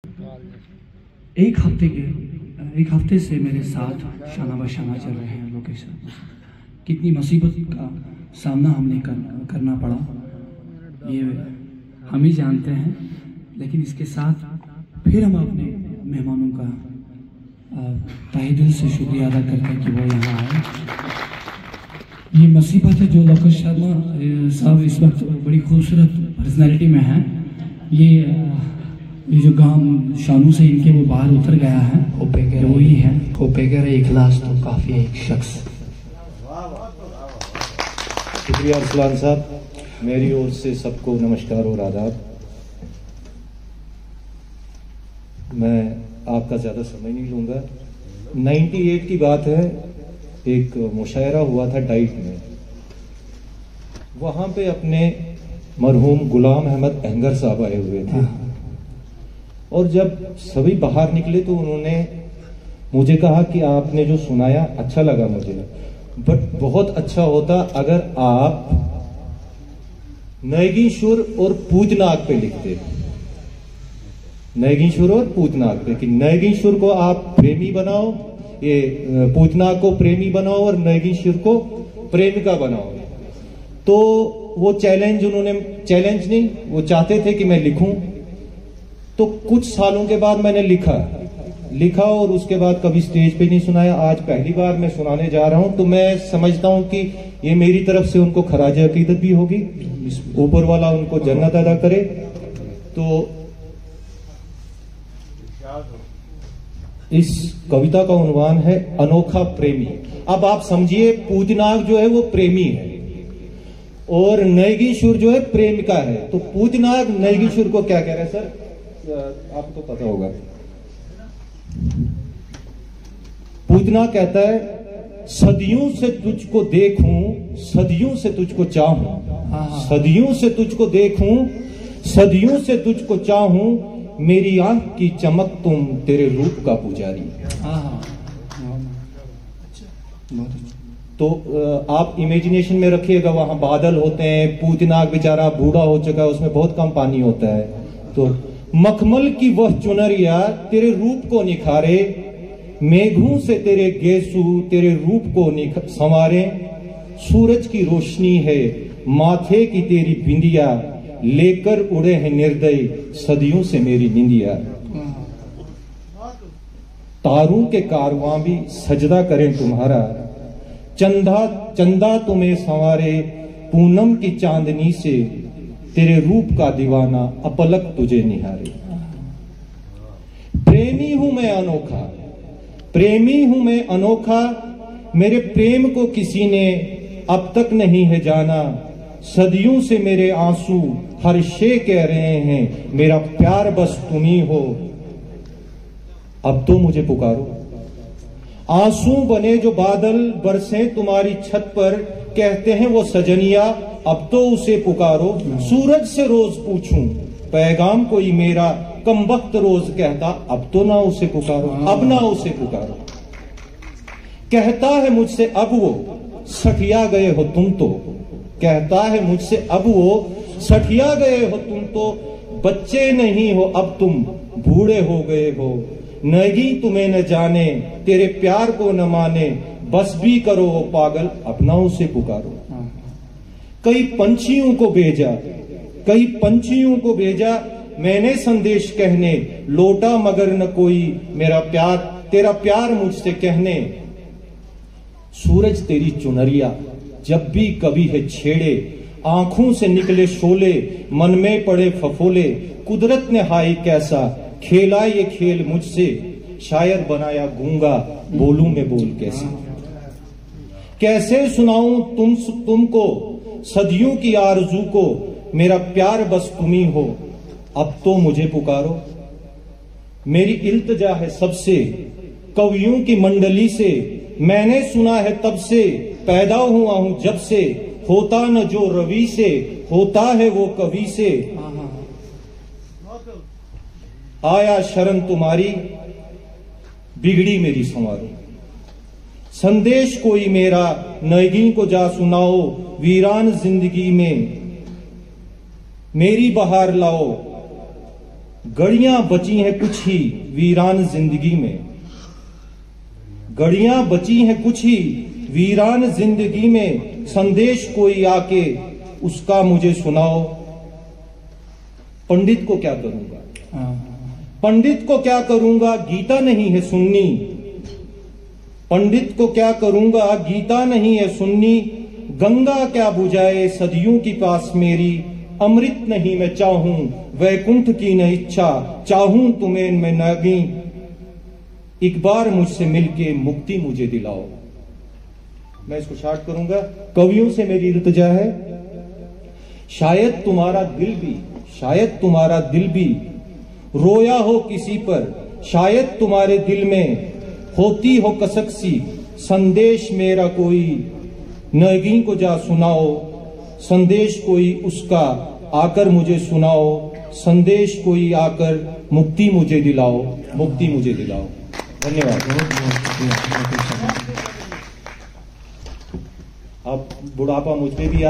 एक हफ्ते से मेरे साथ शाना बशाना चल रहे हैं लोकेश सर। कितनी मुसीबत का सामना हमने करना पड़ा ये हम ही जानते हैं, लेकिन इसके साथ फिर हम अपने मेहमानों का तहे दिल से शुक्रिया अदा करते हैं कि वो यहाँ आए। ये मुसीबत है जो लोकेश शर्मा साहब इस वक्त बड़ी खूबसूरत पर्सनैलिटी में हैं। ये जो गांव शानू से इनके वो बाहर उतर गया है, वही है खोपेगर इखलास तो काफ़ी है एक शख्स। शुक्रिया अरसलान साहब, मेरी ओर से सबको नमस्कार और आदाब। मैं आपका ज़्यादा समय नहीं लूँगा। 98 की बात है, एक मुशायरा हुआ था डाइट में। वहाँ पे अपने मरहूम गुलाम अहमद अहंगर साहब आए हुए थे और जब सभी बाहर निकले तो उन्होंने मुझे कहा कि आपने जो सुनाया अच्छा लगा मुझे, बट बहुत अच्छा होता अगर आप नैगी शुर और पूजनाग पे लिखते। नैगी शुर और पूजनाग पे कि नैगी शुर को आप प्रेमी बनाओ, ये पूजनाग को प्रेमी बनाओ और नैगी शुर को प्रेमिका बनाओ। तो वो चैलेंज चैलेंज नहीं, वो चाहते थे कि मैं लिखूं। तो कुछ सालों के बाद मैंने लिखा और उसके बाद कभी स्टेज पे नहीं सुनाया। आज पहली बार मैं सुनाने जा रहा हूं, तो मैं समझता हूं कि ये मेरी तरफ से उनको खराज अकीदत भी होगी, ऊपर वाला उनको जन्नत अदा करे। तो इस कविता का उन्वान है अनोखा प्रेमी। अब आप समझिए, पूजनाग जो है वो प्रेमी है और नैगी शुर जो है प्रेमिका है। तो पूजनाग नैगी शुर को क्या कह रहे हैं सर, आपको पता होगा। पूजना कहता है, सदियों से तुझको देखूं, सदियों से तुझको चाहूं, सदियों से तुझको देखूं, सदियों से तुझको चाहूं, मेरी आंख की चमक तुम, तेरे रूप का पुजारी। तो आप इमेजिनेशन में रखिएगा, वहां बादल होते हैं, पूजनाग बेचारा बूढ़ा हो चुका है, उसमें बहुत कम पानी होता है। तो मखमल की वह चुनरिया तेरे रूप को निखारे, मेघों से तेरे गेसू तेरे रूप को संवारे। सूरज की रोशनी है माथे की तेरी बिंदिया, लेकर उड़े हैं निर्दय सदियों से मेरी निंदिया। तारों के कारवां भी सजदा करें तुम्हारा, चंदा तुम्हें संवारे। पूनम की चांदनी से तेरे रूप का दीवाना, अपलक तुझे निहारे। प्रेमी हूं मैं अनोखा, प्रेमी हूं मैं अनोखा, मेरे प्रेम को किसी ने अब तक नहीं है जाना। सदियों से मेरे आंसू हर शे कह रहे हैं, मेरा प्यार बस तुम ही हो, अब तो मुझे पुकारो। आंसू बने जो बादल बरसे तुम्हारी छत पर, कहते हैं वो सजनिया, अब तो उसे पुकारो। सूरज से रोज पूछूं पैगाम कोई मेरा, कम वक्त रोज कहता, अब तो ना उसे पुकारो, अब ना उसे पुकारो। कहता है मुझसे अब वो, सठिया गए हो तुम तो, कहता है मुझसे अब वो, सठिया गए हो तुम तो। बच्चे नहीं हो अब तुम, बूढ़े हो गए हो। नैगी तुम्हें न जाने, तेरे प्यार को न माने, बस भी करो वो पागल, अपना उसे पुकारो। कई पंछियों को भेजा, कई पंछियों को भेजा, मैंने संदेश कहने, लौटा मगर न कोई मेरा प्यार, तेरा प्यार मुझसे कहने। सूरज तेरी चुनरिया जब भी कभी है छेड़े, आंखों से निकले शोले, मन में पड़े फफोले। कुदरत ने हाय कैसा खेला ये खेल मुझसे, शायर बनाया गूंगा, बोलूं मैं बोल कैसे। कैसे सुनाऊं तुमको सदियों की आरज़ू को, मेरा प्यार बस तुम ही हो, अब तो मुझे पुकारो। मेरी इल्तिजा है सबसे, कवियों की मंडली से, मैंने सुना है तब से, पैदा हुआ हूं जब से। होता न जो रवि से, होता है वो कवि से। आया शरण तुम्हारी, बिगड़ी मेरी संवारो। संदेश कोई मेरा नैगी को जा सुनाओ, वीरान जिंदगी में मेरी बहार लाओ। घड़ियां बची हैं कुछ ही वीरान जिंदगी में, घड़ियां बची हैं कुछ ही वीरान जिंदगी में, संदेश कोई आके उसका मुझे सुनाओ। पंडित को क्या करूंगा, पंडित को क्या करूंगा, गीता नहीं है सुन्नी, पंडित को क्या करूंगा, गीता नहीं है सुन्नी, गंगा क्या बुझाए सदियों की पास मेरी, अमृत नहीं मैं चाहूं वैकुंठ की न इच्छा, चाहूं तुम्हें मैं नागी, एक बार मुझसे मिलके मुक्ति मुझे दिलाओ। मैं इसको शार्ट करूंगा। कवियों से मेरी इल्तिजा है, शायद तुम्हारा दिल भी, शायद तुम्हारा दिल भी रोया हो किसी पर, शायद तुम्हारे दिल में होती हो कसक सी, संदेश मेरा कोई नगी को जा सुनाओ, संदेश कोई उसका आकर मुझे सुनाओ, संदेश कोई आकर मुक्ति मुझे दिलाओ, मुक्ति मुझे दिलाओ। धन्यवाद। अब बुढ़ापा मुझ पे भी